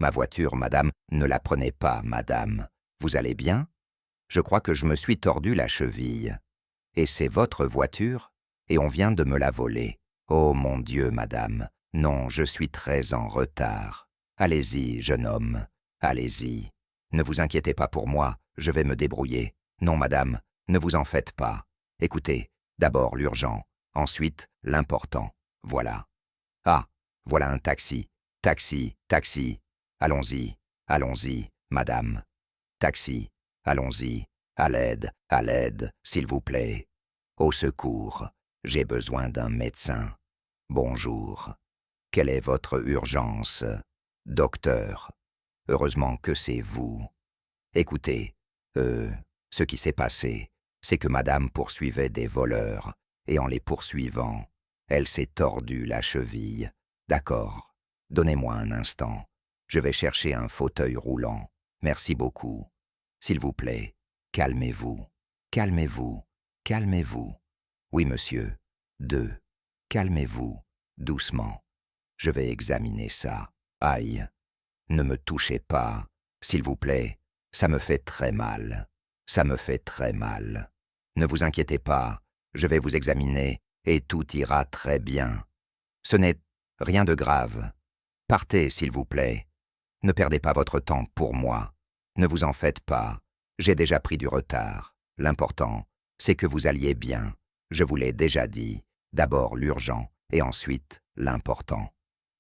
Ma voiture, madame, ne la prenez pas, madame. Vous allez bien? Je crois que je me suis tordu la cheville. Et c'est votre voiture? Et on vient de me la voler. Oh mon Dieu, madame. Non, je suis très en retard. Allez-y, jeune homme. Allez-y. Ne vous inquiétez pas pour moi, je vais me débrouiller. Non, madame, ne vous en faites pas. Écoutez, d'abord l'urgent, ensuite l'important. Voilà. Ah, voilà un taxi. Taxi, taxi. Allons-y, allons-y, madame. Taxi, allons-y. À l'aide, s'il vous plaît. Au secours, j'ai besoin d'un médecin. Bonjour. Quelle est votre urgence? Docteur. Heureusement que c'est vous. Écoutez, ce qui s'est passé, c'est que madame poursuivait des voleurs, et en les poursuivant, elle s'est tordue la cheville. D'accord. Donnez-moi un instant. Je vais chercher un fauteuil roulant. Merci beaucoup. S'il vous plaît, calmez-vous. Calmez-vous. Calmez-vous. Oui, monsieur. 2. Calmez-vous. Doucement. Je vais examiner ça. Aïe. Ne me touchez pas. S'il vous plaît. Ça me fait très mal. Ça me fait très mal. Ne vous inquiétez pas. Je vais vous examiner et tout ira très bien. Ce n'est rien de grave. Partez, s'il vous plaît. Ne perdez pas votre temps pour moi. Ne vous en faites pas. J'ai déjà pris du retard. L'important, c'est que vous alliez bien. Je vous l'ai déjà dit. D'abord l'urgent et ensuite l'important.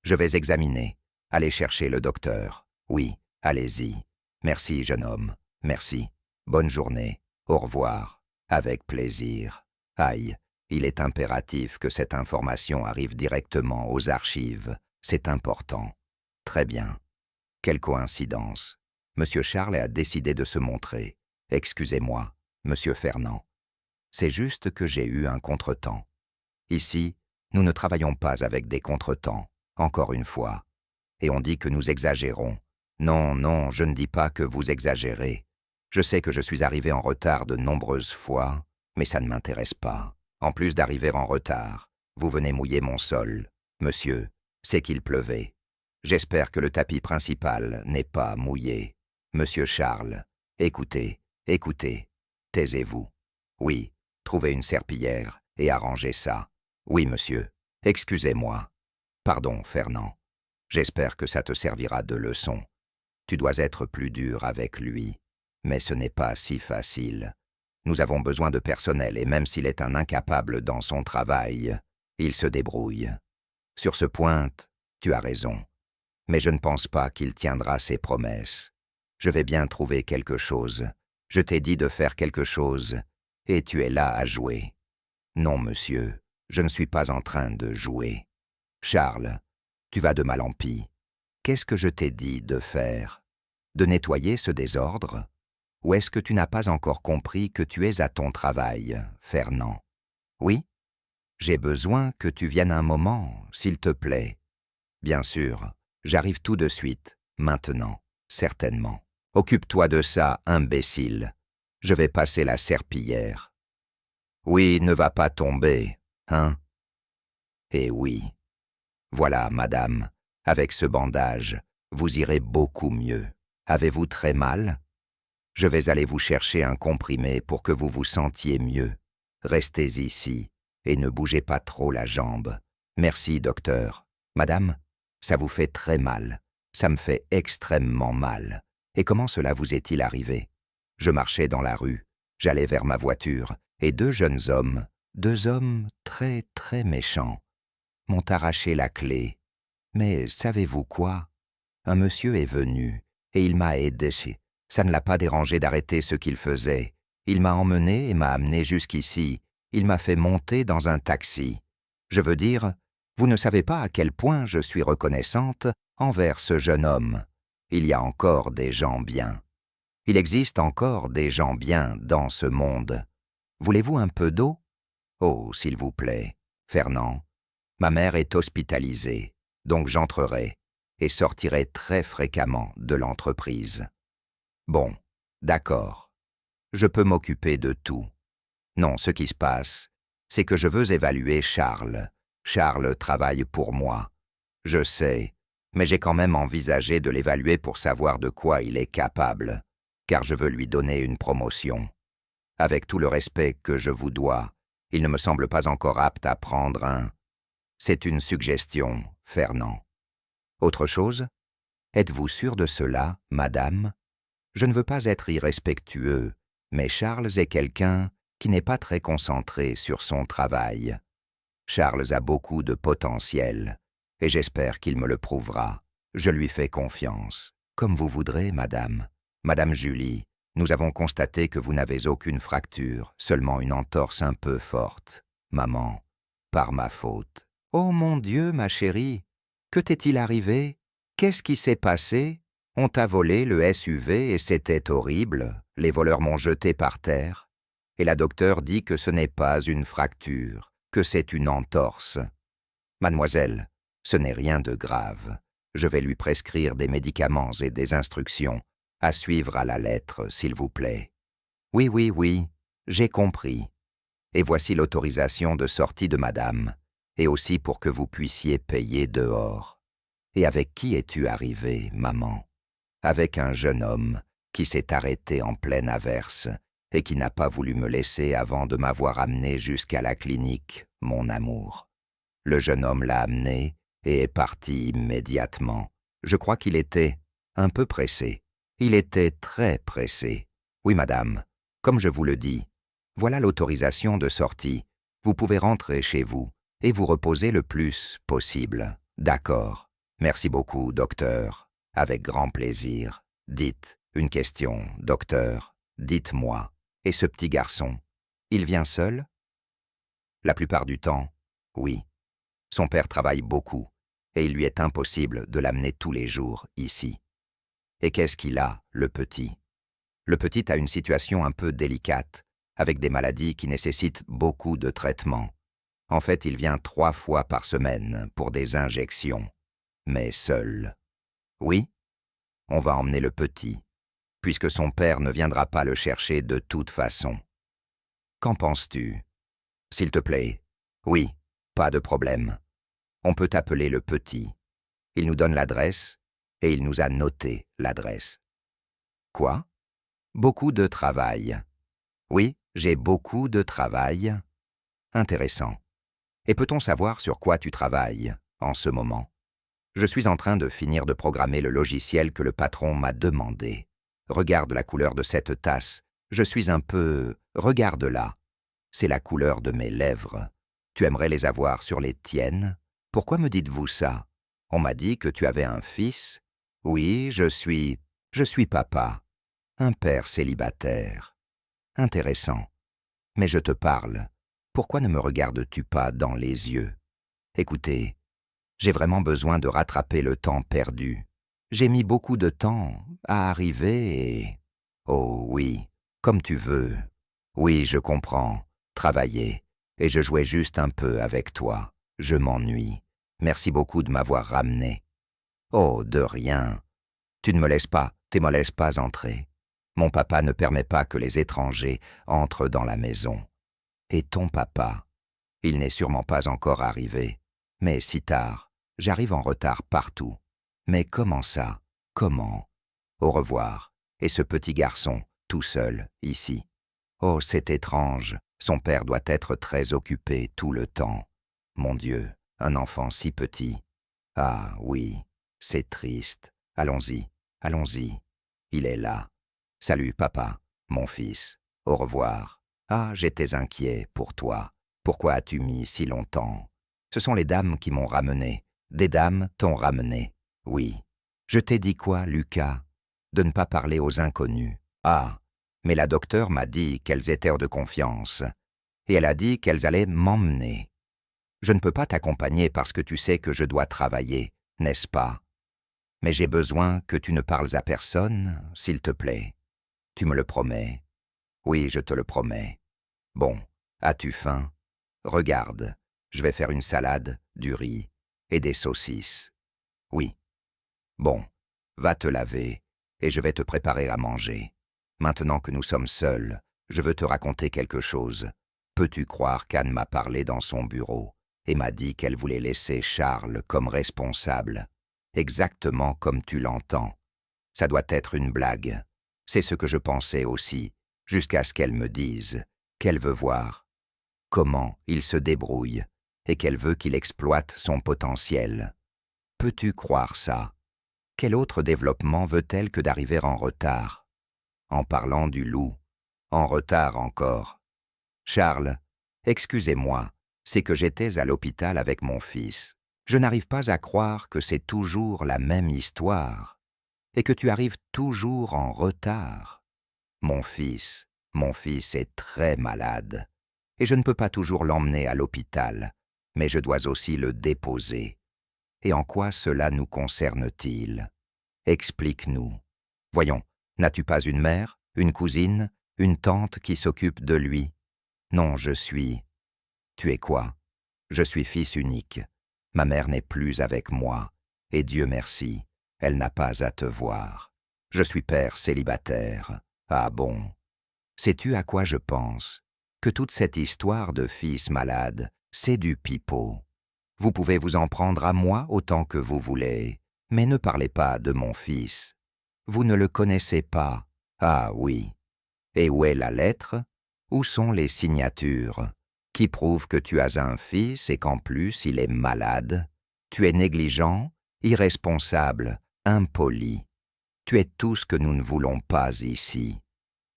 Je vais examiner. Allez chercher le docteur. Oui, allez-y. Merci, jeune homme. Merci. Bonne journée. Au revoir. Avec plaisir. Aïe, il est impératif que cette information arrive directement aux archives. C'est important. Très bien. Quelle coïncidence. Monsieur Charles a décidé de se montrer. Excusez-moi, monsieur Fernand. C'est juste que j'ai eu un contretemps. Ici, nous ne travaillons pas avec des contretemps, encore une fois. Et on dit que nous exagérons. Non, non, je ne dis pas que vous exagérez. Je sais que je suis arrivé en retard de nombreuses fois, mais ça ne m'intéresse pas. En plus d'arriver en retard, vous venez mouiller mon sol. Monsieur, c'est qu'il pleuvait. J'espère que le tapis principal n'est pas mouillé. Monsieur Charles, écoutez, écoutez. Taisez-vous. Oui, trouvez une serpillière et arrangez ça. Oui, monsieur. Excusez-moi. Pardon, Fernand. J'espère que ça te servira de leçon. Tu dois être plus dur avec lui. Mais ce n'est pas si facile. Nous avons besoin de personnel et même s'il est un incapable dans son travail, il se débrouille. Sur ce point, tu as raison. Mais je ne pense pas qu'il tiendra ses promesses. Je vais bien trouver quelque chose. Je t'ai dit de faire quelque chose, et tu es là à jouer. Non, monsieur, je ne suis pas en train de jouer. Charles, tu vas de mal en pis. Qu'est-ce que je t'ai dit de faire? De nettoyer ce désordre? Ou est-ce que tu n'as pas encore compris que tu es à ton travail, Fernand? Oui? J'ai besoin que tu viennes un moment, s'il te plaît. Bien sûr, j'arrive tout de suite, maintenant, certainement. Occupe-toi de ça, imbécile. Je vais passer la serpillière. Oui, ne va pas tomber, hein? Eh oui. Voilà, madame, avec ce bandage, vous irez beaucoup mieux. Avez-vous très mal? Je vais aller vous chercher un comprimé pour que vous vous sentiez mieux. Restez ici et ne bougez pas trop la jambe. Merci, docteur. Madame, ça vous fait très mal. Ça me fait extrêmement mal. Et comment cela vous est-il arrivé? Je marchais dans la rue, j'allais vers ma voiture, et 2 jeunes hommes, 2 hommes très très méchants, m'ont arraché la clé. Mais savez-vous quoi? Un monsieur est venu, et il m'a aidé. Ça ne l'a pas dérangé d'arrêter ce qu'il faisait. Il m'a emmené et m'a amené jusqu'ici. Il m'a fait monter dans un taxi. Je veux dire, vous ne savez pas à quel point je suis reconnaissante envers ce jeune homme. Il y a encore des gens bien. Il existe encore des gens bien dans ce monde. Voulez-vous un peu d'eau? Oh, s'il vous plaît, Fernand. Ma mère est hospitalisée, donc j'entrerai et sortirai très fréquemment de l'entreprise. Bon, d'accord. Je peux m'occuper de tout. Non, ce qui se passe, c'est que je veux évaluer Charles. Charles travaille pour moi. Je sais, Mais j'ai quand même envisagé de l'évaluer pour savoir de quoi il est capable, car je veux lui donner une promotion. Avec tout le respect que je vous dois, il ne me semble pas encore apte à prendre un... C'est une suggestion, Fernand. Autre chose? Êtes-vous sûr de cela, madame? Je ne veux pas être irrespectueux, mais Charles est quelqu'un qui n'est pas très concentré sur son travail. Charles a beaucoup de potentiel, et j'espère qu'il me le prouvera. Je lui fais confiance. Comme vous voudrez, madame. Madame Julie, nous avons constaté que vous n'avez aucune fracture, seulement une entorse un peu forte. Maman, par ma faute. Oh mon Dieu, ma chérie, que t'est-il arrivé? Qu'est-ce qui s'est passé? On t'a volé le SUV et c'était horrible. Les voleurs m'ont jeté par terre. Et la docteure dit que ce n'est pas une fracture, que c'est une entorse. Mademoiselle, ce n'est rien de grave. Je vais lui prescrire des médicaments et des instructions, à suivre à la lettre, s'il vous plaît. Oui, oui, oui, j'ai compris. Et voici l'autorisation de sortie de madame, et aussi pour que vous puissiez payer dehors. Et avec qui es-tu arrivée, maman? Avec un jeune homme qui s'est arrêté en pleine averse et qui n'a pas voulu me laisser avant de m'avoir amené jusqu'à la clinique, mon amour. Le jeune homme l'a amené et est parti immédiatement. Je crois qu'il était un peu pressé. Il était très pressé. Oui, madame, comme je vous le dis, voilà l'autorisation de sortie. Vous pouvez rentrer chez vous et vous reposer le plus possible. D'accord. Merci beaucoup, docteur. Avec grand plaisir. Dites, une question, docteur. Dites-moi. Et ce petit garçon, il vient seul? La plupart du temps, oui. Son père travaille beaucoup, et il lui est impossible de l'amener tous les jours ici. Et qu'est-ce qu'il a, le petit? Le petit a une situation un peu délicate, avec des maladies qui nécessitent beaucoup de traitements. En fait, il vient 3 fois par semaine pour des injections, mais seul. Oui, on va emmener le petit, puisque son père ne viendra pas le chercher de toute façon. Qu'en penses-tu? S'il te plaît. Oui, pas de problème. On peut appeler le petit. Il nous donne l'adresse, et il nous a noté l'adresse. Quoi? Beaucoup de travail. Oui, j'ai beaucoup de travail. Intéressant. Et peut-on savoir sur quoi tu travailles en ce moment? Je suis en train de finir de programmer le logiciel que le patron m'a demandé. Regarde la couleur de cette tasse. Je suis un peu... Regarde-la. C'est la couleur de mes lèvres. Tu aimerais les avoir sur les tiennes? Pourquoi me dites-vous ça? On m'a dit que tu avais un fils. Oui, je suis papa. Un père célibataire. Intéressant. Mais je te parle. Pourquoi ne me regardes-tu pas dans les yeux? Écoutez, j'ai vraiment besoin de rattraper le temps perdu. J'ai mis beaucoup de temps à arriver et... Oh oui, comme tu veux. Oui, je comprends. Travailler. Et je jouais juste un peu avec toi. Je m'ennuie. Merci beaucoup de m'avoir ramené. Oh, de rien. Tu ne me laisses pas entrer. Mon papa ne permet pas que les étrangers entrent dans la maison. Et ton papa? Il n'est sûrement pas encore arrivé. Mais si tard, j'arrive en retard partout. Mais comment ça? Comment? Au revoir. Et ce petit garçon, tout seul, ici. Oh, c'est étrange. Son père doit être très occupé tout le temps. Mon Dieu, un enfant si petit. Ah oui, c'est triste. Allons-y, allons-y. Il est là. Salut, papa, mon fils. Au revoir. Ah, j'étais inquiet pour toi. Pourquoi as-tu mis si longtemps? Ce sont les dames qui m'ont ramené. Des dames t'ont ramené. Oui. Je t'ai dit quoi, Lucas? De ne pas parler aux inconnus. Ah, mais la docteure m'a dit qu'elles étaient hors de confiance. Et elle a dit qu'elles allaient m'emmener. Je ne peux pas t'accompagner parce que tu sais que je dois travailler, n'est-ce pas? Mais j'ai besoin que tu ne parles à personne, s'il te plaît. Tu me le promets? Oui, je te le promets. Bon, as-tu faim? Regarde, je vais faire une salade, du riz et des saucisses. Oui. Bon, va te laver et je vais te préparer à manger. Maintenant que nous sommes seuls, je veux te raconter quelque chose. Peux-tu croire qu'Anne m'a parlé dans son bureau et m'a dit qu'elle voulait laisser Charles comme responsable? exactement comme tu l'entends. Ça doit être une blague. C'est ce que je pensais aussi, jusqu'à ce qu'elle me dise qu'elle veut voir comment il se débrouille et qu'elle veut qu'il exploite son potentiel. Peux-tu croire ça? Quel autre développement veut-elle que d'arriver en retard? En parlant du loup, en retard encore. Charles, excusez-moi, c'est que j'étais à l'hôpital avec mon fils. Je n'arrive pas à croire que c'est toujours la même histoire et que tu arrives toujours en retard. Mon fils est très malade et je ne peux pas toujours l'emmener à l'hôpital, mais je dois aussi le déposer. Et en quoi cela nous concerne-t-il? Explique-nous. Voyons, n'as-tu pas une mère, une cousine, une tante qui s'occupe de lui? Non, je suis... Tu es quoi? Je suis fils unique. Ma mère n'est plus avec moi, et Dieu merci, elle n'a pas à te voir. Je suis père célibataire. Ah bon? Sais-tu à quoi je pense? Que toute cette histoire de fils malade, c'est du pipeau. Vous pouvez vous en prendre à moi autant que vous voulez, mais ne parlez pas de mon fils. Vous ne le connaissez pas. Ah oui. Et où est la lettre? Où sont les signatures? Qui prouvent que tu as un fils et qu'en plus il est malade? Tu es négligent, irresponsable, impoli. Tu es tout ce que nous ne voulons pas ici.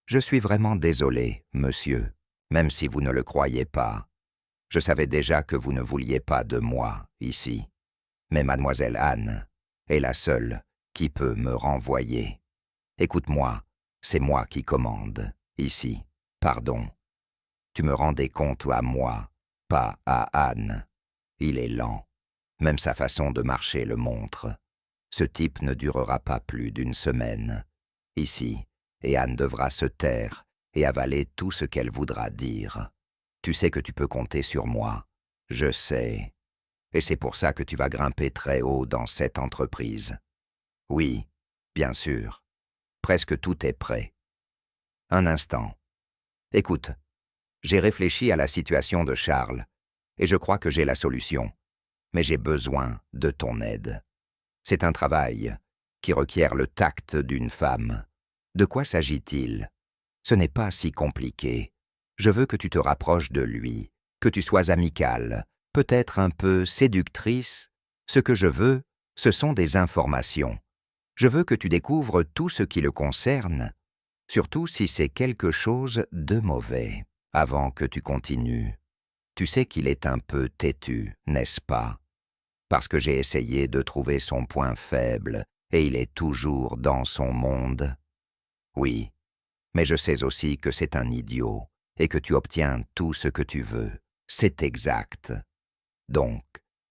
Je suis vraiment désolé, monsieur, même si vous ne le croyez pas. Je savais déjà que vous ne vouliez pas de moi, ici. Mais mademoiselle Anne est la seule qui peut me renvoyer. Écoute-moi, c'est moi qui commande, ici. Pardon. Tu me rendais compte à moi, pas à Anne. Il est lent. Même sa façon de marcher le montre. Ce type ne durera pas plus d'une semaine. Ici, et Anne devra se taire et avaler tout ce qu'elle voudra dire. Tu sais que tu peux compter sur moi. Je sais. Et c'est pour ça que tu vas grimper très haut dans cette entreprise. Oui, bien sûr. Presque tout est prêt. Un instant. Écoute, j'ai réfléchi à la situation de Charles, et je crois que j'ai la solution. Mais j'ai besoin de ton aide. C'est un travail qui requiert le tact d'une femme. De quoi s'agit-il? Ce n'est pas si compliqué. Je veux que tu te rapproches de lui, que tu sois amicale, peut-être un peu séductrice. Ce que je veux, ce sont des informations. Je veux que tu découvres tout ce qui le concerne, surtout si c'est quelque chose de mauvais, avant que tu continues. Tu sais qu'il est un peu têtu, n'est-ce pas? Parce que j'ai essayé de trouver son point faible, et il est toujours dans son monde. Oui, mais je sais aussi que c'est un idiot, et que tu obtiens tout ce que tu veux. C'est exact. Donc,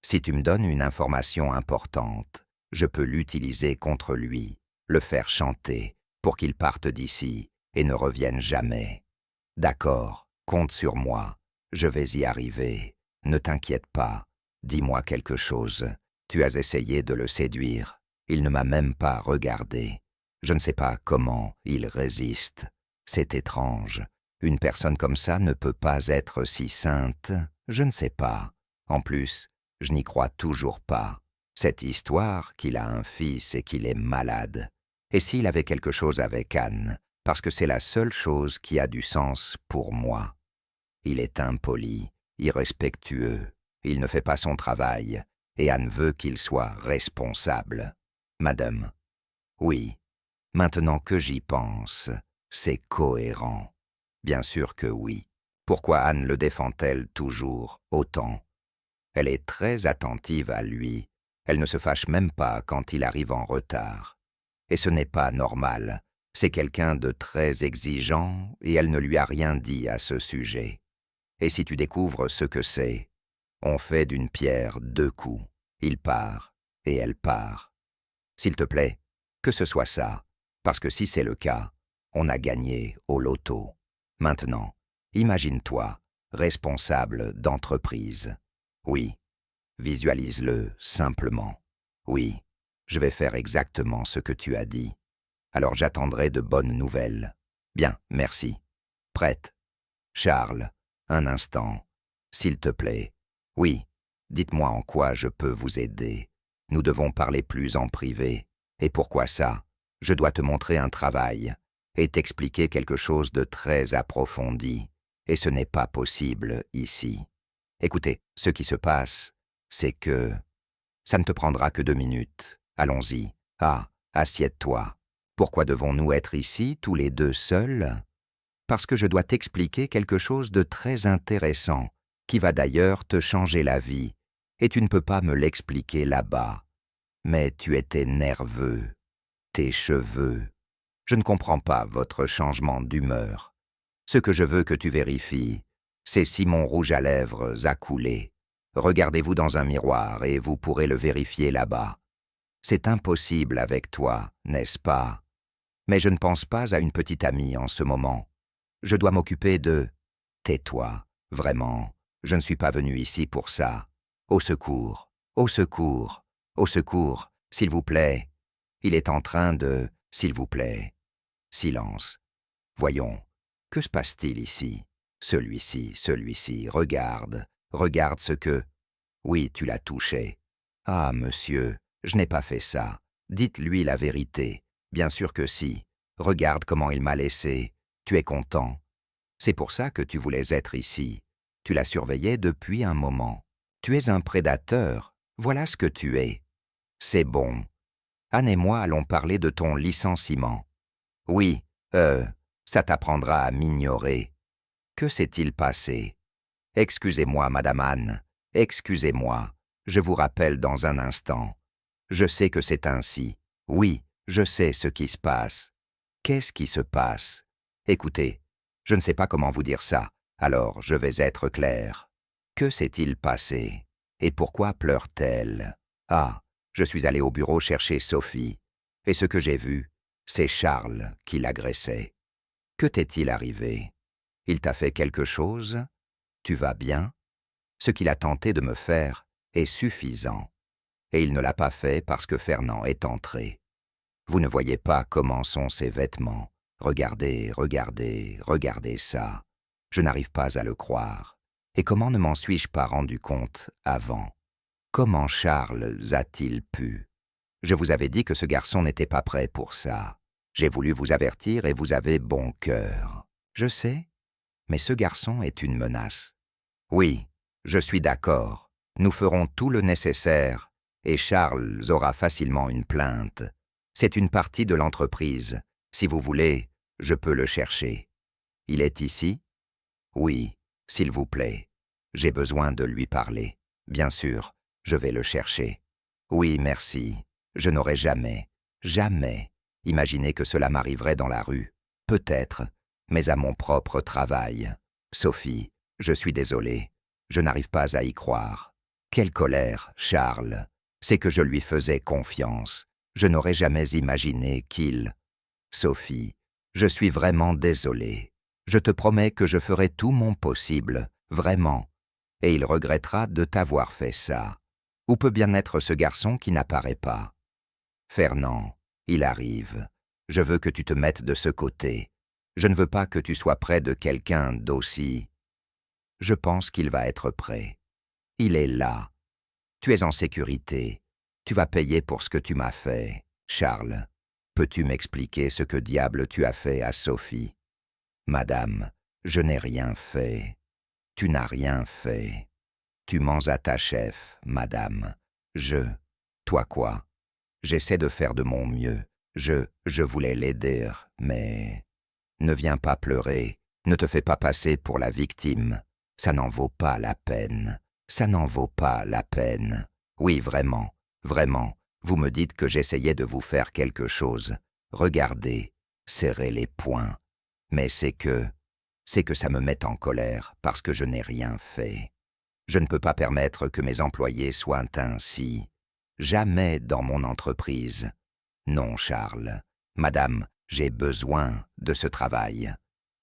si tu me donnes une information importante, je peux l'utiliser contre lui, le faire chanter, pour qu'il parte d'ici et ne revienne jamais. D'accord, compte sur moi, je vais y arriver. Ne t'inquiète pas, dis-moi quelque chose. Tu as essayé de le séduire, il ne m'a même pas regardé. Je ne sais pas comment il résiste. C'est étrange. Une personne comme ça ne peut pas être si sainte. Je ne sais pas. En plus, je n'y crois toujours pas. Cette histoire qu'il a un fils et qu'il est malade. Et s'il avait quelque chose avec Anne, parce que c'est la seule chose qui a du sens pour moi. Il est impoli, irrespectueux, il ne fait pas son travail, et Anne veut qu'il soit responsable. Madame, oui, maintenant que j'y pense, c'est cohérent. Bien sûr que oui. Pourquoi Anne le défend-elle toujours autant? Elle est très attentive à lui. Elle ne se fâche même pas quand il arrive en retard. Et ce n'est pas normal. C'est quelqu'un de très exigeant et elle ne lui a rien dit à ce sujet. Et si tu découvres ce que c'est, on fait d'une pierre deux coups. Il part et elle part. S'il te plaît, que ce soit ça, parce que si c'est le cas, on a gagné au loto. Maintenant, imagine-toi, responsable d'entreprise. Oui, visualise-le simplement. Oui, je vais faire exactement ce que tu as dit. Alors j'attendrai de bonnes nouvelles. Bien, merci. Prête. Charles, un instant. S'il te plaît. Oui, dites-moi en quoi je peux vous aider. Nous devons parler plus en privé. Et pourquoi ça? Je dois te montrer un travail et t'expliquer quelque chose de très approfondi. Et ce n'est pas possible ici. Écoutez, ce qui se passe, c'est que... Ça ne te prendra que 2 minutes. Allons-y. Ah, assieds-toi. Pourquoi devons-nous être ici, tous les deux seuls? Parce que je dois t'expliquer quelque chose de très intéressant, qui va d'ailleurs te changer la vie, et tu ne peux pas me l'expliquer là-bas. Mais tu étais nerveux. Tes cheveux. Je ne comprends pas votre changement d'humeur. Ce que je veux que tu vérifies, c'est si mon rouge à lèvres a coulé. Regardez-vous dans un miroir et vous pourrez le vérifier là-bas. C'est impossible avec toi, n'est-ce pas? Mais je ne pense pas à une petite amie en ce moment. Je dois m'occuper de... Tais-toi, vraiment, je ne suis pas venu ici pour ça. Au secours, au secours, au secours, s'il vous plaît. Il est en train de... S'il vous plaît. Silence. Voyons, que se passe-t-il ici? Celui-ci, regarde, regarde ce que... Oui, tu l'as touché. Ah, monsieur, je n'ai pas fait ça. Dites-lui la vérité. Bien sûr que si. Regarde comment il m'a laissé. Tu es content. C'est pour ça que tu voulais être ici. Tu l'as surveillé depuis un moment. Tu es un prédateur. Voilà ce que tu es. C'est bon. Anne et moi allons parler de ton licenciement. Oui, ça t'apprendra à m'ignorer. Que s'est-il passé? Excusez-moi, Madame Anne. Excusez-moi. Je vous rappelle dans un instant. Je sais que c'est ainsi. Oui, je sais ce qui se passe. Qu'est-ce qui se passe? Écoutez, je ne sais pas comment vous dire ça, alors je vais être clair. Que s'est-il passé? Et pourquoi pleure-t-elle? Ah, je suis allé au bureau chercher Sophie, et ce que j'ai vu, c'est Charles qui l'agressait. Que t'est-il arrivé? Il t'a fait quelque chose? Tu vas bien? Ce qu'il a tenté de me faire est suffisant. Et il ne l'a pas fait parce que Fernand est entré. Vous ne voyez pas comment sont ses vêtements. Regardez, regardez, regardez ça. Je n'arrive pas à le croire. Et comment ne m'en suis-je pas rendu compte avant? Comment Charles a-t-il pu? Je vous avais dit que ce garçon n'était pas prêt pour ça. J'ai voulu vous avertir et vous avez bon cœur. Je sais, mais ce garçon est une menace. Oui, je suis d'accord. Nous ferons tout le nécessaire et Charles aura facilement une plainte. C'est une partie de l'entreprise. Si vous voulez, je peux le chercher. Il est ici? Oui, s'il vous plaît. J'ai besoin de lui parler. Bien sûr, je vais le chercher. Oui, merci. Je n'aurais jamais, jamais imaginé que cela m'arriverait dans la rue. Peut-être, mais à mon propre travail. Sophie, je suis désolé. Je n'arrive pas à y croire. Quelle colère, Charles. C'est que je lui faisais confiance. Je n'aurais jamais imaginé qu'il... Sophie, je suis vraiment désolé. Je te promets que je ferai tout mon possible, vraiment. Et il regrettera de t'avoir fait ça. Où peut bien être ce garçon qui n'apparaît pas? Fernand, il arrive. Je veux que tu te mettes de ce côté. Je ne veux pas que tu sois près de quelqu'un d'aussi... Je pense qu'il va être prêt. Il est là. Tu es en sécurité. Tu vas payer pour ce que tu m'as fait. Charles, peux-tu m'expliquer ce que diable tu as fait à Sophie? Madame, je n'ai rien fait. Tu n'as rien fait. Tu mens à ta chef, madame. Toi quoi? J'essaie de faire de mon mieux. Je voulais l'aider, mais... Ne viens pas pleurer. Ne te fais pas passer pour la victime. Ça n'en vaut pas la peine. Ça n'en vaut pas la peine. Oui, vraiment, vraiment. Vous me dites que j'essayais de vous faire quelque chose. Regardez, serrez les poings. Mais c'est que ça me met en colère parce que je n'ai rien fait. Je ne peux pas permettre que mes employés soient ainsi. Jamais dans mon entreprise. Non, Charles. Madame, j'ai besoin de ce travail.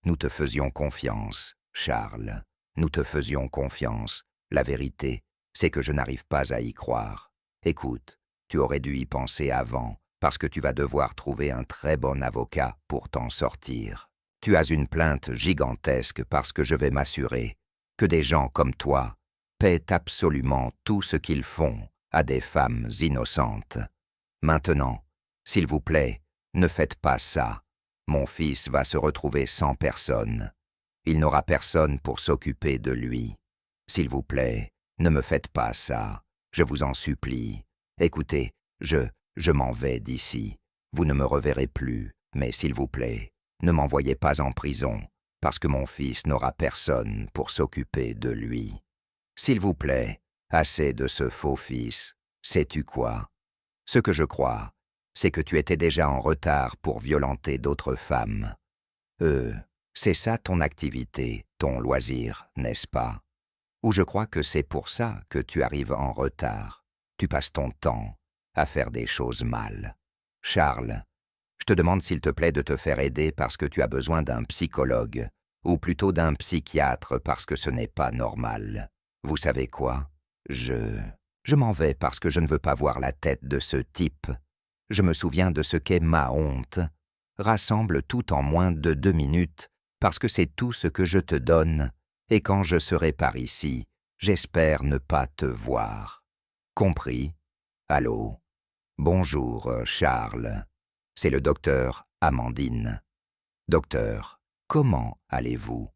Nous te faisions confiance, Charles. Nous te faisions confiance. La vérité, c'est que je n'arrive pas à y croire. Écoute, tu aurais dû y penser avant, parce que tu vas devoir trouver un très bon avocat pour t'en sortir. Tu as une plainte gigantesque parce que je vais m'assurer que des gens comme toi paient absolument tout ce qu'ils font à des femmes innocentes. Maintenant, s'il vous plaît, ne faites pas ça. Mon fils va se retrouver sans personne. Il n'aura personne pour s'occuper de lui. S'il vous plaît, ne me faites pas ça. Je vous en supplie. Écoutez, je m'en vais d'ici. Vous ne me reverrez plus, mais s'il vous plaît, ne m'envoyez pas en prison, parce que mon fils n'aura personne pour s'occuper de lui. S'il vous plaît, assez de ce faux fils. Sais-tu quoi? Ce que je crois, c'est que tu étais déjà en retard pour violenter d'autres femmes. C'est ça ton activité, ton loisir, n'est-ce pas? Ou je crois que c'est pour ça que tu arrives en retard. Tu passes ton temps à faire des choses mal. Charles, je te demande s'il te plaît de te faire aider parce que tu as besoin d'un psychologue, ou plutôt d'un psychiatre parce que ce n'est pas normal. Vous savez quoi? Je m'en vais parce que je ne veux pas voir la tête de ce type. Je me souviens de ce qu'est ma honte. Rassemble tout en moins de 2 minutes, parce que c'est tout ce que je te donne, et quand je serai par ici, j'espère ne pas te voir. Compris? Allô? Bonjour, Charles. C'est le docteur Amandine. Docteur, comment allez-vous?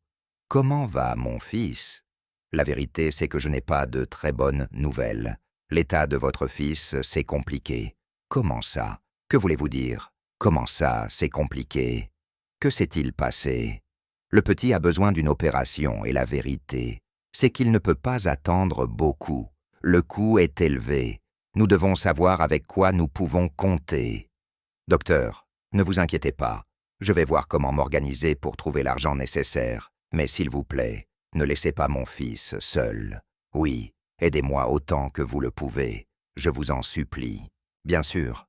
Comment va mon fils? La vérité, c'est que je n'ai pas de très bonnes nouvelles. L'état de votre fils, c'est compliqué. Comment ça? Que voulez-vous dire? Comment ça, c'est compliqué? Que s'est-il passé? Le petit a besoin d'une opération et la vérité, c'est qu'il ne peut pas attendre beaucoup. Le coût est élevé. Nous devons savoir avec quoi nous pouvons compter. Docteur, ne vous inquiétez pas. Je vais voir comment m'organiser pour trouver l'argent nécessaire. Mais s'il vous plaît, ne laissez pas mon fils seul. Oui, aidez-moi autant que vous le pouvez. Je vous en supplie. Bien sûr.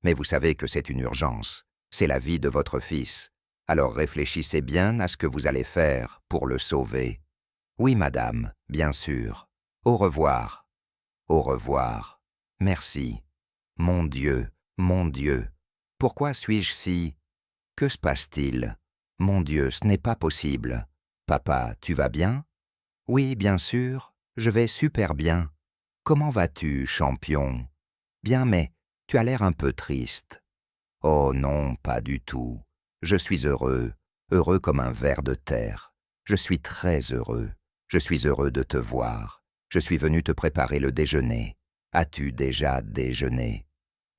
Mais vous savez que c'est une urgence. C'est la vie de votre fils. Alors réfléchissez bien à ce que vous allez faire pour le sauver. Oui, madame, bien sûr. Au revoir. Au revoir. Merci. Mon Dieu, pourquoi suis-je si... Que se passe-t-il? Mon Dieu, ce n'est pas possible. Papa, tu vas bien? Oui, bien sûr, je vais super bien. Comment vas-tu, champion? Bien, mais tu as l'air un peu triste. Oh non, pas du tout. Je suis heureux, heureux comme un ver de terre. Je suis très heureux. Je suis heureux de te voir. Je suis venu te préparer le déjeuner. As-tu déjà déjeuné?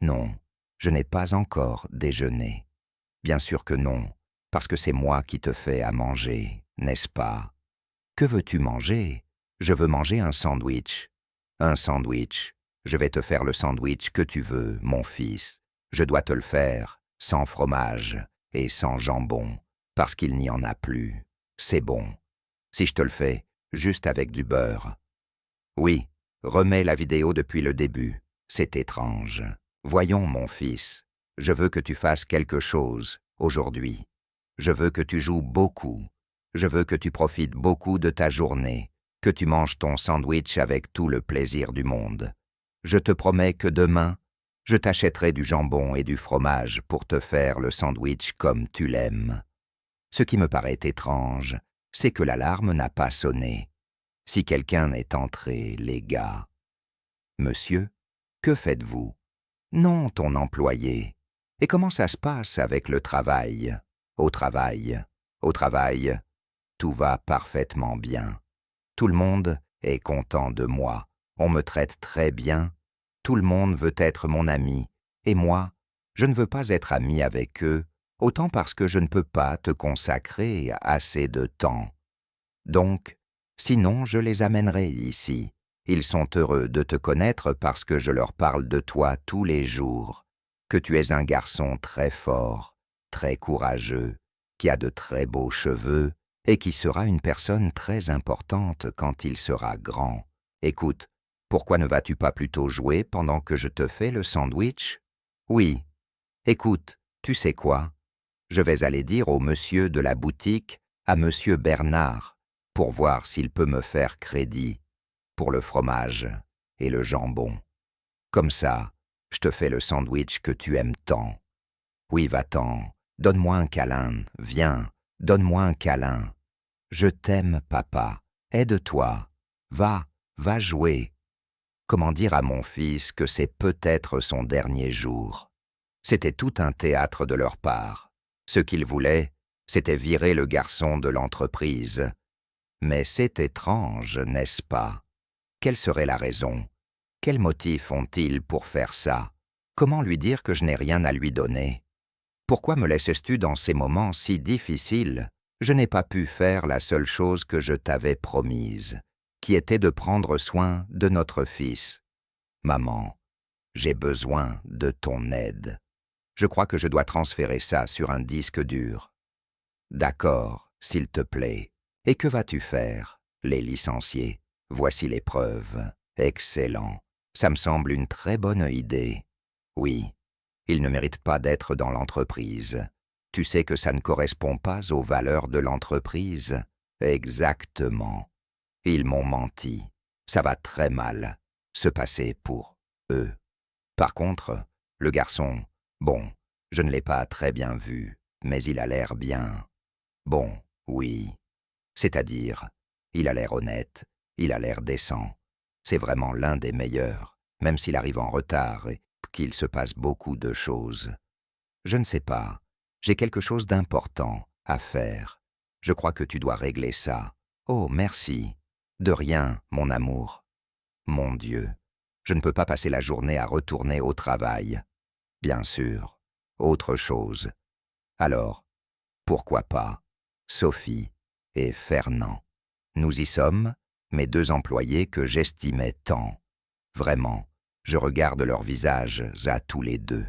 Non, je n'ai pas encore déjeuné. Bien sûr que non, parce que c'est moi qui te fais à manger, n'est-ce pas? Que veux-tu manger? Je veux manger un sandwich. Un sandwich. Je vais te faire le sandwich que tu veux, mon fils. Je dois te le faire, sans fromage et sans jambon, parce qu'il n'y en a plus. C'est bon. Si je te le fais, juste avec du beurre. Oui, remets la vidéo depuis le début. C'est étrange. Voyons, mon fils, je veux que tu fasses quelque chose aujourd'hui. Je veux que tu joues beaucoup. Je veux que tu profites beaucoup de ta journée, que tu manges ton sandwich avec tout le plaisir du monde. Je te promets que demain, je t'achèterai du jambon et du fromage pour te faire le sandwich comme tu l'aimes. Ce qui me paraît étrange, c'est que l'alarme n'a pas sonné. Si quelqu'un est entré, les gars. Monsieur, que faites-vous? Non, ton employé. Et comment ça se passe avec le travail? Au travail, tout va parfaitement bien. Tout le monde est content de moi. On me traite très bien. Tout le monde veut être mon ami. Et moi, je ne veux pas être ami avec eux, autant parce que je ne peux pas te consacrer assez de temps. Donc, sinon je les amènerai ici. Ils sont heureux de te connaître parce que je leur parle de toi tous les jours, que tu es un garçon très fort, très courageux, qui a de très beaux cheveux et qui sera une personne très importante quand il sera grand. Écoute, pourquoi ne vas-tu pas plutôt jouer pendant que je te fais le sandwich? Oui. Écoute, tu sais quoi? Je vais aller dire au monsieur de la boutique, à monsieur Bernard, pour voir s'il peut me faire crédit pour le fromage et le jambon. Comme ça, je te fais le sandwich que tu aimes tant. Oui, va-t'en, donne-moi un câlin, viens, donne-moi un câlin. Je t'aime, papa, aide-toi, va jouer. Comment dire à mon fils que c'est peut-être son dernier jour? C'était tout un théâtre de leur part. Ce qu'ils voulaient, c'était virer le garçon de l'entreprise. Mais c'est étrange, n'est-ce pas? Quelle serait la raison? Quels motifs ont-ils pour faire ça? Comment lui dire que je n'ai rien à lui donner? Pourquoi me laisses-tu dans ces moments si difficiles? Je n'ai pas pu faire la seule chose que je t'avais promise, qui était de prendre soin de notre fils. Maman, j'ai besoin de ton aide. Je crois que je dois transférer ça sur un disque dur. D'accord, s'il te plaît. Et que vas-tu faire? Les licencier. Voici les preuves. Excellent. Ça me semble une très bonne idée. Oui, ils ne méritent pas d'être dans l'entreprise. Tu sais que ça ne correspond pas aux valeurs de l'entreprise? Exactement. Ils m'ont menti. Ça va très mal se passer pour eux. Par contre, le garçon, bon, je ne l'ai pas très bien vu, mais il a l'air bien. Bon, oui. C'est-à-dire, il a l'air honnête, il a l'air décent. C'est vraiment l'un des meilleurs, même s'il arrive en retard et qu'il se passe beaucoup de choses. Je ne sais pas, j'ai quelque chose d'important à faire. Je crois que tu dois régler ça. Oh, merci. De rien, mon amour. Mon Dieu, je ne peux pas passer la journée à retourner au travail. Bien sûr, autre chose. Alors, pourquoi pas Sophie et Fernand. Nous y sommes, mes deux employés que j'estimais tant. Vraiment, je regarde leurs visages à tous les deux.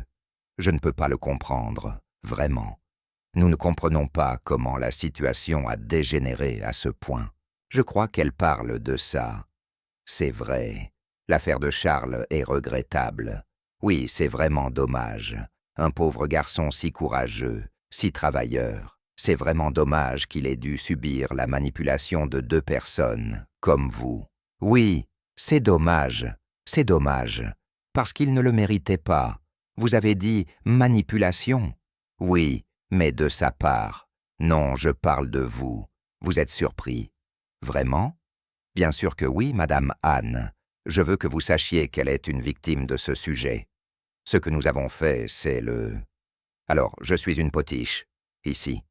Je ne peux pas le comprendre, vraiment. Nous ne comprenons pas comment la situation a dégénéré à ce point. Je crois qu'elle parle de ça. C'est vrai, l'affaire de Charles est regrettable. Oui, c'est vraiment dommage. Un pauvre garçon si courageux, si travailleur. C'est vraiment dommage qu'il ait dû subir la manipulation de deux personnes, comme vous. Oui, c'est dommage, parce qu'il ne le méritait pas. Vous avez dit manipulation? Oui, mais de sa part. Non, je parle de vous. Vous êtes surpris. Vraiment? Bien sûr que oui, Madame Anne. Je veux que vous sachiez qu'elle est une victime de ce sujet. Ce que nous avons fait, c'est le... Alors, je suis une potiche, ici.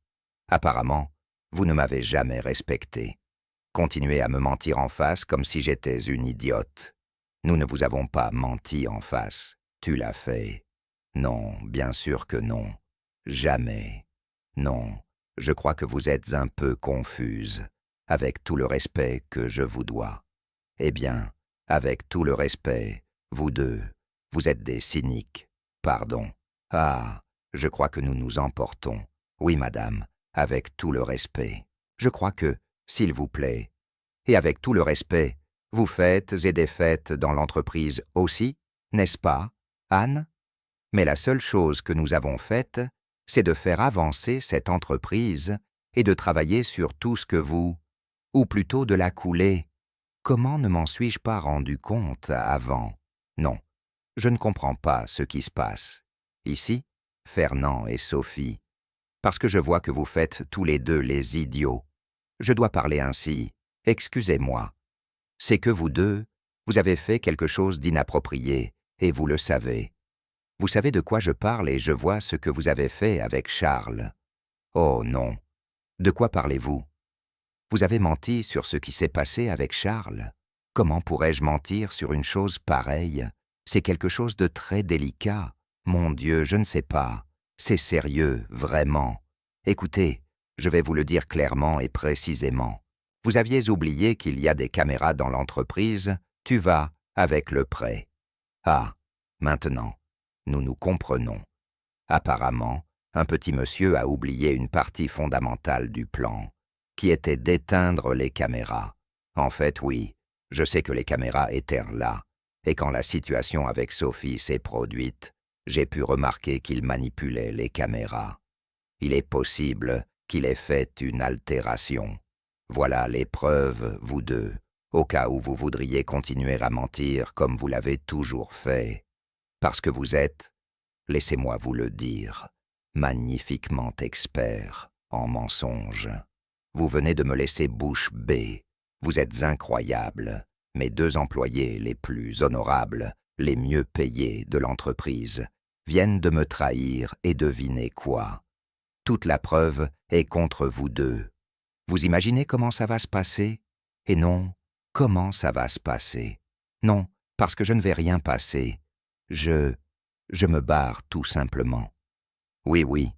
Apparemment, vous ne m'avez jamais respecté. Continuez à me mentir en face comme si j'étais une idiote. Nous ne vous avons pas menti en face. Tu l'as fait. Non, bien sûr que non. Jamais. Non, je crois que vous êtes un peu confuse, avec tout le respect que je vous dois. Eh bien, avec tout le respect, vous deux, vous êtes des cyniques. Pardon. Ah, je crois que nous nous emportons. Oui, madame, avec tout le respect. Je crois que, s'il vous plaît, et avec tout le respect, vous faites et défaites dans l'entreprise aussi, n'est-ce pas, Anne? Mais la seule chose que nous avons faite, c'est de faire avancer cette entreprise et de travailler sur tout ce que vous, ou plutôt de la couler. Comment ne m'en suis-je pas rendu compte avant? Non, je ne comprends pas ce qui se passe. Ici, Fernand et Sophie, parce que je vois que vous faites tous les deux les idiots. Je dois parler ainsi, excusez-moi. C'est que vous deux, vous avez fait quelque chose d'inapproprié, et vous le savez. Vous savez de quoi je parle et je vois ce que vous avez fait avec Charles. Oh non, de quoi parlez-vous? Vous avez menti sur ce qui s'est passé avec Charles. Comment pourrais-je mentir sur une chose pareille? C'est quelque chose de très délicat. Mon Dieu, je ne sais pas. C'est sérieux, vraiment. Écoutez, je vais vous le dire clairement et précisément. Vous aviez oublié qu'il y a des caméras dans l'entreprise, tu vas avec le prêt. Ah, maintenant, nous nous comprenons. Apparemment, un petit monsieur a oublié une partie fondamentale du plan, qui était d'éteindre les caméras. En fait, oui, je sais que les caméras étaient là, et quand la situation avec Sophie s'est produite, j'ai pu remarquer qu'il manipulait les caméras. Il est possible qu'il ait fait une altération. Voilà les preuves, vous deux, au cas où vous voudriez continuer à mentir comme vous l'avez toujours fait. Parce que vous êtes, laissez-moi vous le dire, magnifiquement expert en mensonges. Vous venez de me laisser bouche bée. Vous êtes incroyable. Mes 2 employés les plus honorables, les mieux payés de l'entreprise, viennent de me trahir et devinez quoi? Toute la preuve est contre vous deux. Vous imaginez comment ça va se passer? Et non, comment ça va se passer? Non, parce que je ne vais rien passer. Je me barre tout simplement. Oui, oui.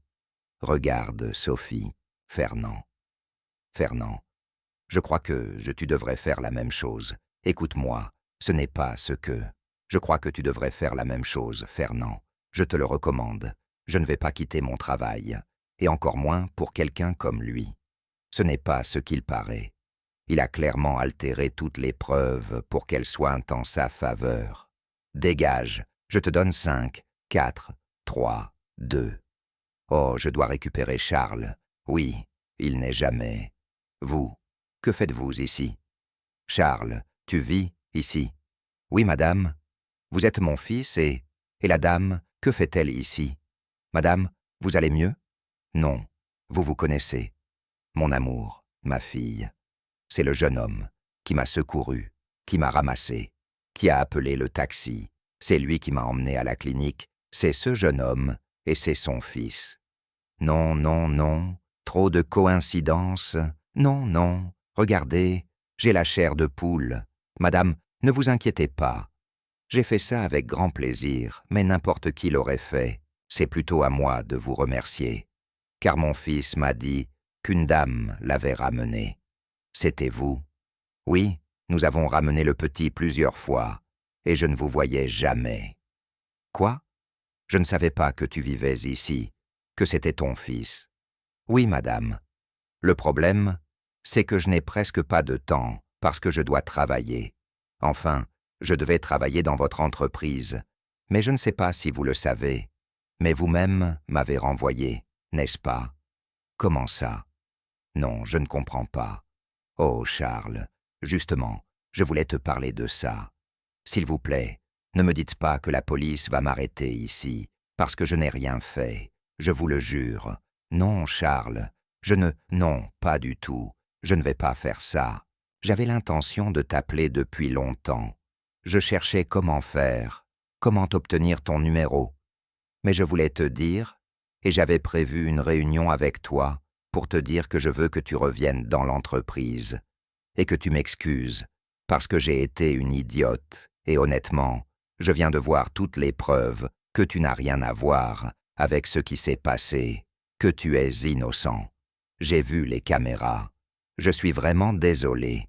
Regarde, Sophie, Fernand. Fernand, je crois que tu devrais faire la même chose. Écoute-moi, ce n'est pas ce que... Je crois que tu devrais faire la même chose, Fernand. Je te le recommande. Je ne vais pas quitter mon travail, et encore moins pour quelqu'un comme lui. Ce n'est pas ce qu'il paraît. Il a clairement altéré toutes les preuves pour qu'elles soient en sa faveur. Dégage, je te donne 5, 4, 3, 2. Oh, je dois récupérer Charles. Oui, il n'est jamais. Vous, que faites-vous ici? Charles, tu vis ici? Oui, madame. Vous êtes mon fils et la dame, que fait-elle ici? Madame, vous allez mieux? Non, vous vous connaissez. Mon amour, ma fille. C'est le jeune homme qui m'a secouru, qui m'a ramassé, qui a appelé le taxi. C'est lui qui m'a emmené à la clinique. C'est ce jeune homme et c'est son fils. Non, non, non, trop de coïncidences. Non, non, regardez, j'ai la chair de poule. Madame, ne vous inquiétez pas. J'ai fait ça avec grand plaisir, mais n'importe qui l'aurait fait. C'est plutôt à moi de vous remercier. Car mon fils m'a dit qu'une dame l'avait ramené. C'était vous. Oui, nous avons ramené le petit plusieurs fois, et je ne vous voyais jamais. Quoi? Je ne savais pas que tu vivais ici, que c'était ton fils. Oui, madame. Le problème, c'est que je n'ai presque pas de temps, parce que je dois travailler. Enfin, je devais travailler dans votre entreprise, mais je ne sais pas si vous le savez. Mais vous-même m'avez renvoyé, n'est-ce pas? Comment ça? Non, je ne comprends pas. Oh, Charles, justement, je voulais te parler de ça. S'il vous plaît, ne me dites pas que la police va m'arrêter ici, parce que je n'ai rien fait. Je vous le jure. Non, Charles, non, pas du tout. Je ne vais pas faire ça. J'avais l'intention de t'appeler depuis longtemps. Je cherchais comment faire, comment obtenir ton numéro. Mais je voulais te dire, et j'avais prévu une réunion avec toi pour te dire que je veux que tu reviennes dans l'entreprise et que tu m'excuses parce que j'ai été une idiote et honnêtement, je viens de voir toutes les preuves que tu n'as rien à voir avec ce qui s'est passé, que tu es innocent. J'ai vu les caméras. Je suis vraiment désolé.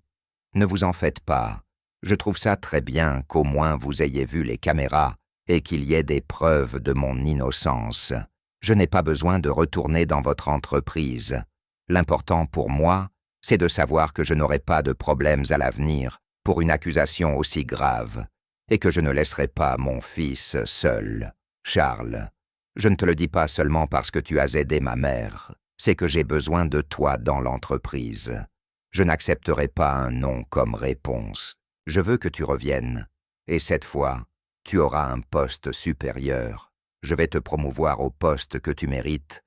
Ne vous en faites pas. Je trouve ça très bien qu'au moins vous ayez vu les caméras et qu'il y ait des preuves de mon innocence. Je n'ai pas besoin de retourner dans votre entreprise. L'important pour moi, c'est de savoir que je n'aurai pas de problèmes à l'avenir pour une accusation aussi grave et que je ne laisserai pas mon fils seul. Charles, je ne te le dis pas seulement parce que tu as aidé ma mère, c'est que j'ai besoin de toi dans l'entreprise. Je n'accepterai pas un non comme réponse. Je veux que tu reviennes, et cette fois, tu auras un poste supérieur. Je vais te promouvoir au poste que tu mérites,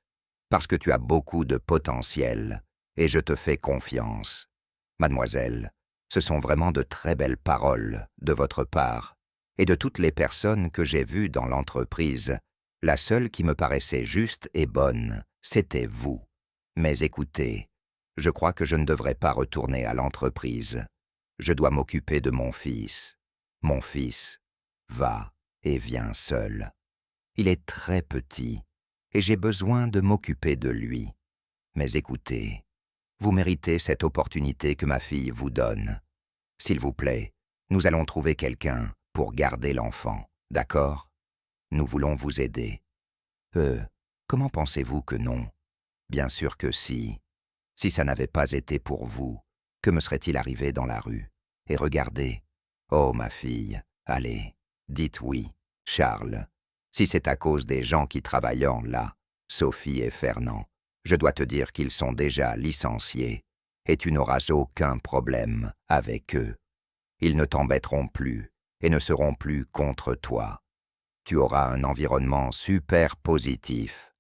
parce que tu as beaucoup de potentiel, et je te fais confiance. Mademoiselle, ce sont vraiment de très belles paroles de votre part, et de toutes les personnes que j'ai vues dans l'entreprise, la seule qui me paraissait juste et bonne, c'était vous. Mais écoutez, je crois que je ne devrais pas retourner à l'entreprise. Je dois m'occuper de mon fils. Mon fils va et vient seul. Il est très petit, et j'ai besoin de m'occuper de lui. Mais écoutez, vous méritez cette opportunité que ma fille vous donne. S'il vous plaît, nous allons trouver quelqu'un pour garder l'enfant, d'accord? Nous voulons vous aider. Comment pensez-vous que non? Bien sûr que si. Si ça n'avait pas été pour vous, que me serait-il arrivé dans la rue? Et regardez. Oh, ma fille, allez, dites oui, Charles. Si c'est à cause des gens qui travaillent là, Sophie et Fernand, je dois te dire qu'ils sont déjà licenciés, et tu n'auras aucun problème avec eux. Ils ne t'embêteront plus et ne seront plus contre toi. Tu auras un environnement super positif.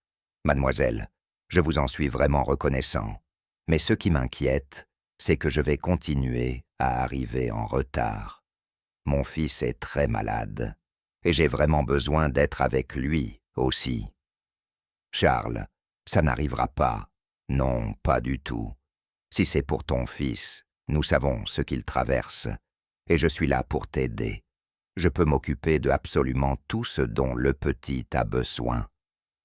Mademoiselle, je vous en suis vraiment reconnaissant. Mais ce qui m'inquiète, c'est que je vais continuer à arriver en retard. Mon fils est très malade, et j'ai vraiment besoin d'être avec lui aussi. Charles, ça n'arrivera pas. Non, pas du tout. Si c'est pour ton fils, nous savons ce qu'il traverse, et je suis là pour t'aider. Je peux m'occuper de absolument tout ce dont le petit a besoin.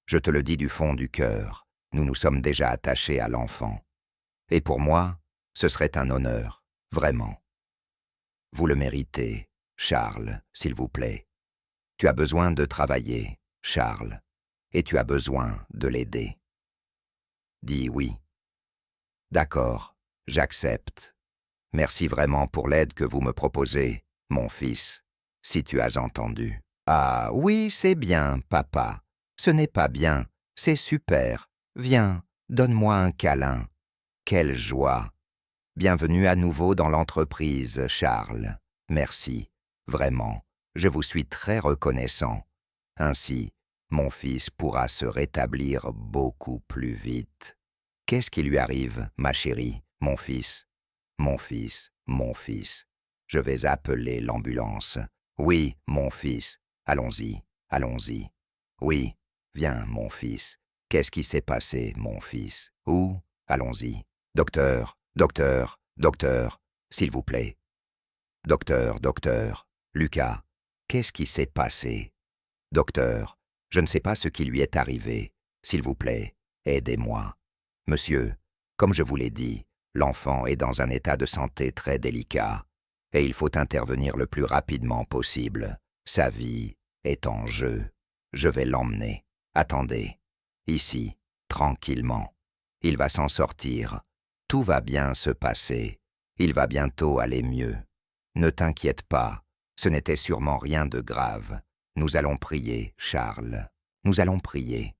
Je te le dis du fond du cœur, nous nous sommes déjà attachés à l'enfant. Et pour moi, ce serait un honneur, vraiment. Vous le méritez, Charles, s'il vous plaît. Tu as besoin de travailler, Charles, et tu as besoin de l'aider. Dis oui. D'accord, j'accepte. Merci vraiment pour l'aide que vous me proposez, mon fils, si tu as entendu. Ah oui, c'est bien, papa. Ce n'est pas bien, c'est super. Viens, donne-moi un câlin. Quelle joie. Bienvenue à nouveau dans l'entreprise, Charles. Merci, vraiment. Je vous suis très reconnaissant. Ainsi, mon fils pourra se rétablir beaucoup plus vite. Qu'est-ce qui lui arrive, ma chérie, mon fils? Mon fils, mon fils. Je vais appeler l'ambulance. Oui, mon fils. Allons-y, allons-y. Oui, viens, mon fils. Qu'est-ce qui s'est passé, mon fils? Où? Allons-y. Docteur, docteur, docteur, s'il vous plaît. Docteur, docteur. Lucas, qu'est-ce qui s'est passé? Docteur, je ne sais pas ce qui lui est arrivé. S'il vous plaît, aidez-moi. Monsieur, comme je vous l'ai dit, l'enfant est dans un état de santé très délicat, et il faut intervenir le plus rapidement possible. Sa vie est en jeu. Je vais l'emmener. Attendez. Ici, tranquillement. Il va s'en sortir. Tout va bien se passer. Il va bientôt aller mieux. Ne t'inquiète pas, ce n'était sûrement rien de grave. Nous allons prier, Charles. Nous allons prier.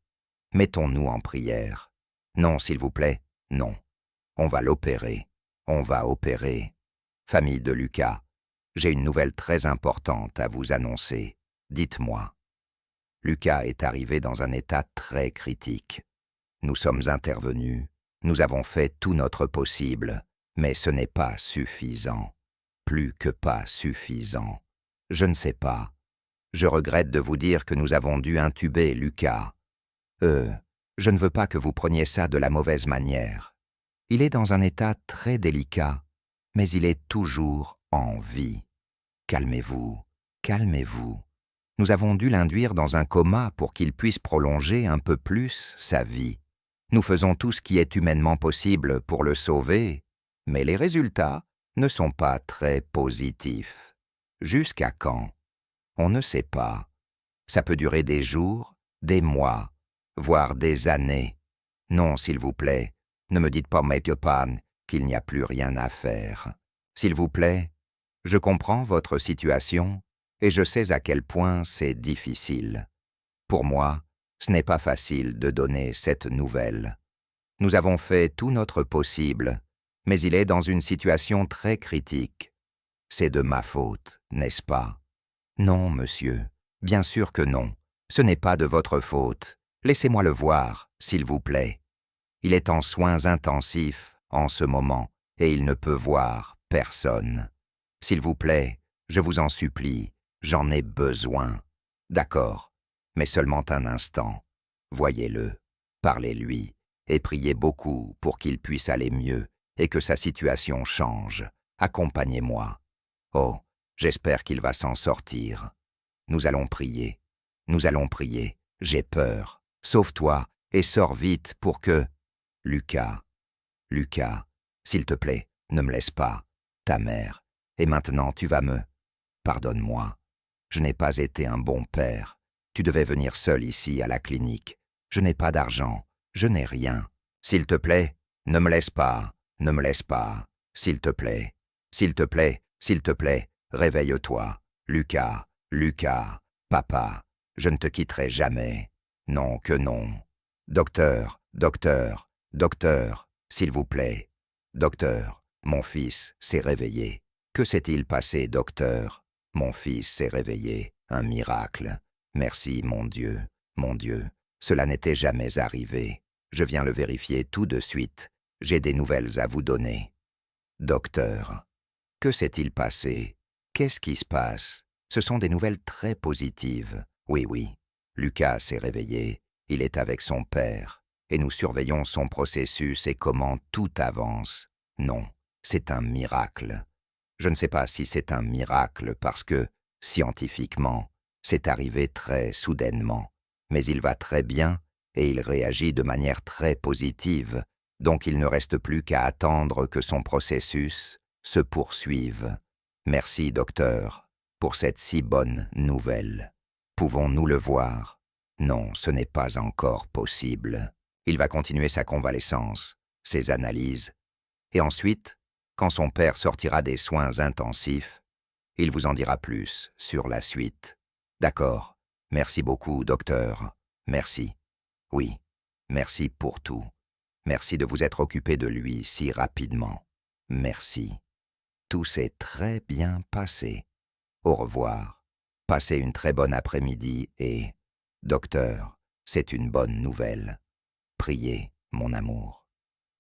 Mettons-nous en prière. Non, s'il vous plaît, non. On va l'opérer. On va opérer. Famille de Lucas, j'ai une nouvelle très importante à vous annoncer. Dites-moi. Lucas est arrivé dans un état très critique. Nous sommes intervenus. Nous avons fait tout notre possible, mais ce n'est pas suffisant. Plus que pas suffisant. Je ne sais pas. Je regrette de vous dire que nous avons dû intuber Lucas. Je ne veux pas que vous preniez ça de la mauvaise manière. Il est dans un état très délicat, mais il est toujours en vie. Calmez-vous, calmez-vous. Nous avons dû l'induire dans un coma pour qu'il puisse prolonger un peu plus sa vie. Nous faisons tout ce qui est humainement possible pour le sauver, mais les résultats ne sont pas très positifs. Jusqu'à quand? On ne sait pas. Ça peut durer des jours, des mois, voire des années. Non, s'il vous plaît, ne me dites pas, Monsieur Pan, qu'il n'y a plus rien à faire. S'il vous plaît, je comprends votre situation et je sais à quel point c'est difficile. Pour moi, ce n'est pas facile de donner cette nouvelle. Nous avons fait tout notre possible, mais il est dans une situation très critique. C'est de ma faute, n'est-ce pas? Non, monsieur, bien sûr que non. Ce n'est pas de votre faute. Laissez-moi le voir, s'il vous plaît. Il est en soins intensifs en ce moment et il ne peut voir personne. S'il vous plaît, je vous en supplie, j'en ai besoin. D'accord, mais seulement un instant. Voyez-le, parlez-lui et priez beaucoup pour qu'il puisse aller mieux et que sa situation change. Accompagnez-moi. Oh, j'espère qu'il va s'en sortir. Nous allons prier. Nous allons prier. J'ai peur. Sauve-toi et sors vite pour que... Lucas, Lucas, s'il te plaît, ne me laisse pas. Ta mère. Et maintenant, tu vas me... Pardonne-moi. Je n'ai pas été un bon père. Tu devais venir seul ici à la clinique. Je n'ai pas d'argent. Je n'ai rien. S'il te plaît, ne me laisse pas. Ne me laisse pas. S'il te plaît. S'il te plaît. S'il te plaît. Réveille-toi. Lucas, Lucas, papa, je ne te quitterai jamais. Non que non. Docteur, docteur, docteur, s'il vous plaît. Docteur, mon fils s'est réveillé. Que s'est-il passé, docteur? Mon fils s'est réveillé. Un miracle. Merci, mon Dieu. Mon Dieu, cela n'était jamais arrivé. Je viens le vérifier tout de suite. J'ai des nouvelles à vous donner. Docteur, que s'est-il passé? Qu'est-ce qui se passe? Ce sont des nouvelles très positives. Oui, oui. Lucas s'est réveillé, il est avec son père, et nous surveillons son processus et comment tout avance. Non, c'est un miracle. Je ne sais pas si c'est un miracle parce que, scientifiquement, c'est arrivé très soudainement. Mais il va très bien et il réagit de manière très positive, donc il ne reste plus qu'à attendre que son processus se poursuive. Merci, docteur, pour cette si bonne nouvelle. Pouvons-nous le voir? Non, ce n'est pas encore possible. Il va continuer sa convalescence, ses analyses, et ensuite, quand son père sortira des soins intensifs, il vous en dira plus sur la suite. D'accord. Merci beaucoup, docteur. Merci. Oui, merci pour tout. Merci de vous être occupé de lui si rapidement. Merci. Tout s'est très bien passé. Au revoir. Passez une très bonne après-midi et... Docteur, c'est une bonne nouvelle. Priez, mon amour.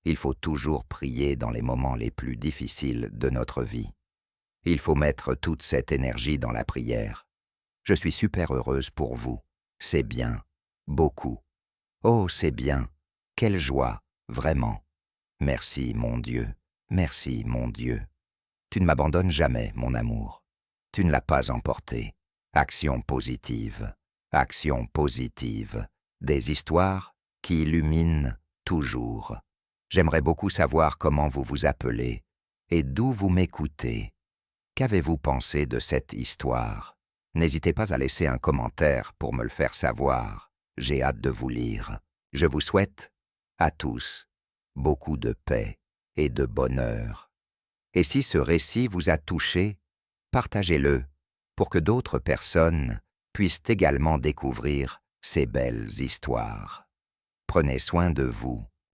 Il faut toujours prier dans les moments les plus difficiles de notre vie. Il faut mettre toute cette énergie dans la prière. Je suis super heureuse pour vous. C'est bien. Beaucoup. Oh, c'est bien. Quelle joie, vraiment. Merci, mon Dieu. Merci, mon Dieu. Tu ne m'abandonnes jamais, mon amour. Tu ne l'as pas emporté. Action positive. Action positive. Des histoires qui illuminent toujours. J'aimerais beaucoup savoir comment vous vous appelez et d'où vous m'écoutez. Qu'avez-vous pensé de cette histoire? N'hésitez pas à laisser un commentaire pour me le faire savoir. J'ai hâte de vous lire. Je vous souhaite, à tous, beaucoup de paix et de bonheur. Et si ce récit vous a touché, partagez-le pour que d'autres personnes puissent également découvrir ces belles histoires. Prenez soin de vous